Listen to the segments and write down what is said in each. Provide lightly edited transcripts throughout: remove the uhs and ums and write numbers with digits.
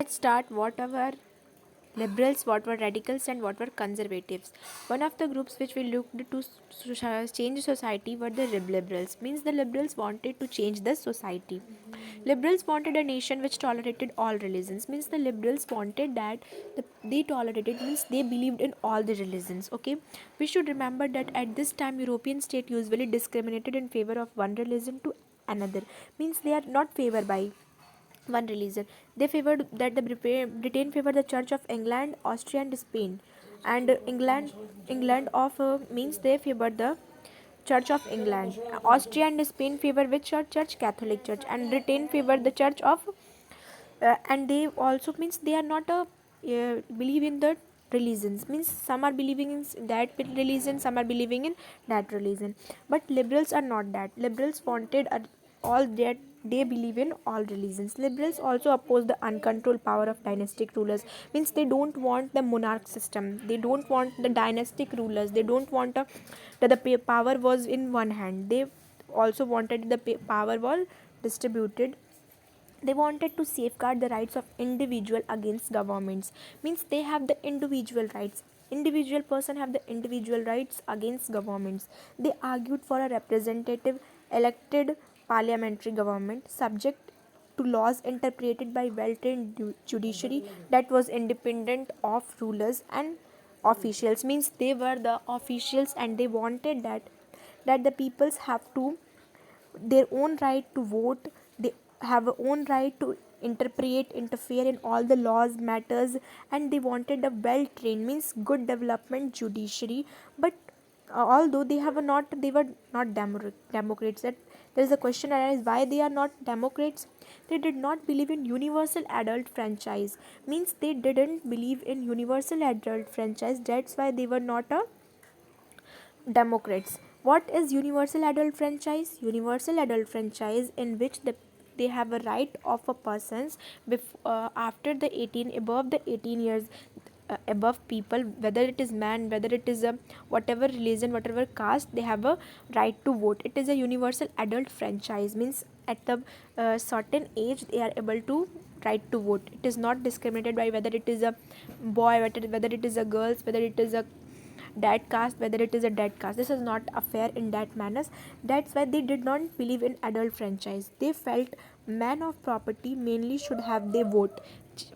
let's start what were liberals, what were radicals, and what were conservatives. One of the groups which we looked to change society were the liberals. Means the liberals wanted to change the society. Liberals wanted a nation which tolerated all religions. Means the liberals wanted that they tolerated, means they believed in all the religions. Okay, we should remember that at this time European state usually discriminated in favor of one religion to another. Means they are not favored by one religion. They favored that the Britain favored the Church of England, Austria, and Spain, and England of means they favored the Church of England. Austria and Spain favor which church? Church, Catholic Church, and Britain favored the Church of and they also means they are not a believe in the religions. Means some are believing in that religion, some are believing in that religion, but liberals are not that. Liberals wanted all that they believe in all religions. Liberals also oppose the uncontrolled power of dynastic rulers. Means they don't want the monarch system, they don't want the dynastic rulers, they don't want that the power was in one hand. They also wanted the power was distributed. They wanted to safeguard the rights of individual against governments. Means they have the individual rights, individual person have the individual rights against governments. They argued for a representative elected parliamentary government subject to laws interpreted by well-trained judiciary that was independent of rulers and officials. Means they were the officials and they wanted that the peoples have to their own right to vote. They have a own right to interfere in all the laws matters, and they wanted a well trained, means good development judiciary. But although they were not democrats, that there is a question arise why they are not democrats. They did not believe in universal adult franchise. Means they didn't believe in universal adult franchise, that's why they were not a Democrats. What is universal adult franchise? Universal adult franchise in which they have a right of a persons after the 18 above the 18 years above people, whether it is man, whether it is a whatever religion, whatever caste, they have a right to vote. It is a universal adult franchise. Means at the certain age they are able to right to vote. It is not discriminated by whether it is a boy, whether it is a girls, whether it is a dead caste, whether it is a dead caste. This is not a fair in that manners. That's why they did not believe in adult franchise. They felt men of property mainly should have their vote.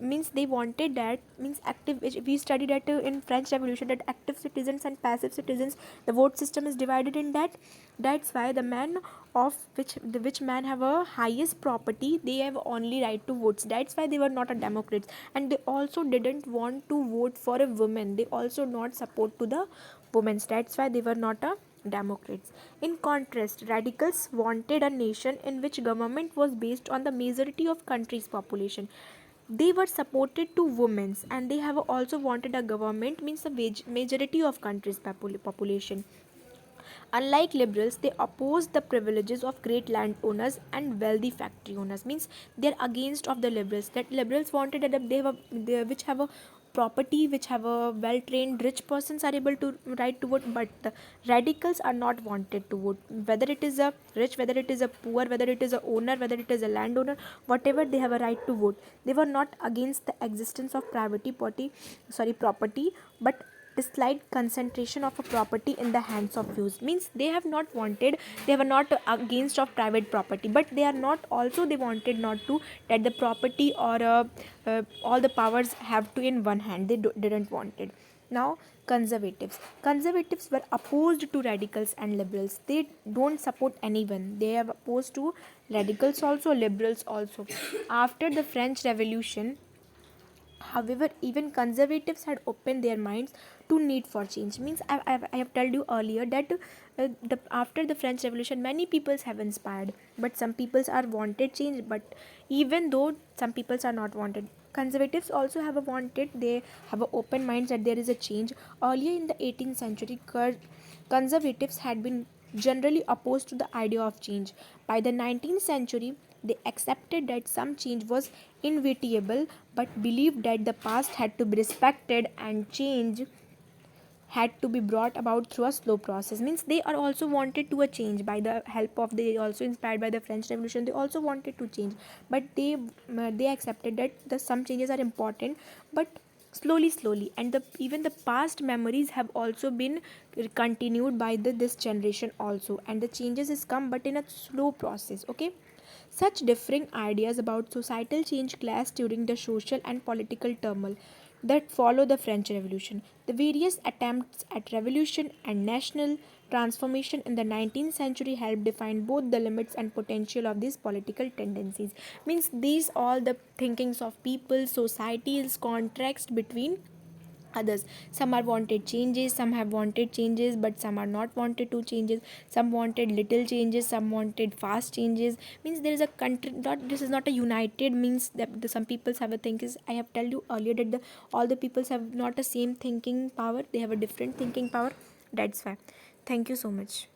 Means they wanted that, means active, we studied that in French Revolution, that active citizens and passive citizens, the vote system is divided in that. That's why the men of which man have a highest property, they have only right to votes. That's why they were not a democrats. And they also didn't want to vote for a woman, they also not support to the women. That's why they were not a democrats. In contrast, radicals wanted a nation in which government was based on the majority of country's population. They were supported to women, and they have also wanted a government, means the majority of country's population. Unlike liberals, they oppose the privileges of great landowners and wealthy factory owners. Means they are against of the liberals. That liberals wanted that which have a property, which have a well trained rich persons are able to right to vote, but the radicals are not wanted to vote. Whether it is a rich, whether it is a poor, whether it is a owner, whether it is a landowner, whatever, they have a right to vote. They were not against the existence of property, but the slight concentration of a property in the hands of few. Means they have not wanted, they were not against of private property, but they are not also, they wanted not to that the property or all the powers have to in one hand. They didn't want it. Now conservatives were opposed to radicals and liberals. They don't support anyone, they are opposed to radicals also, liberals also. After the French Revolution, however, even conservatives had opened their minds to need for change. Means I have told you earlier that after the French Revolution, many peoples have inspired, but some peoples are wanted change. But even though some peoples are not wanted, conservatives also have a wanted. They have a open minds that there is a change. Earlier in the 18th century, conservatives had been generally opposed to the idea of change. By the 19th century, they accepted that some change was inevitable, but believed that the past had to be respected and change had to be brought about through a slow process. Means they are also wanted to a change by the help of, they also inspired by the French Revolution, they also wanted to change, but they accepted that the some changes are important, but slowly, and the even the past memories have also been continued by this generation also, and the changes is come but in a slow process. Okay, such differing ideas about societal change clashed during the social and political turmoil that followed the French Revolution. The various attempts at revolution and national transformation in the 19th century helped define both the limits and potential of these political tendencies. Means these all the thinkings of people, society's contrast between others. Some are wanted changes, some have wanted changes, but some are not wanted to changes. Some wanted little changes, some wanted fast changes. Means there is a country, not, this is not a united, means that some peoples have a think is, I have told you earlier that the all the peoples have not a same thinking power, they have a different thinking power. That's why. Thank you so much.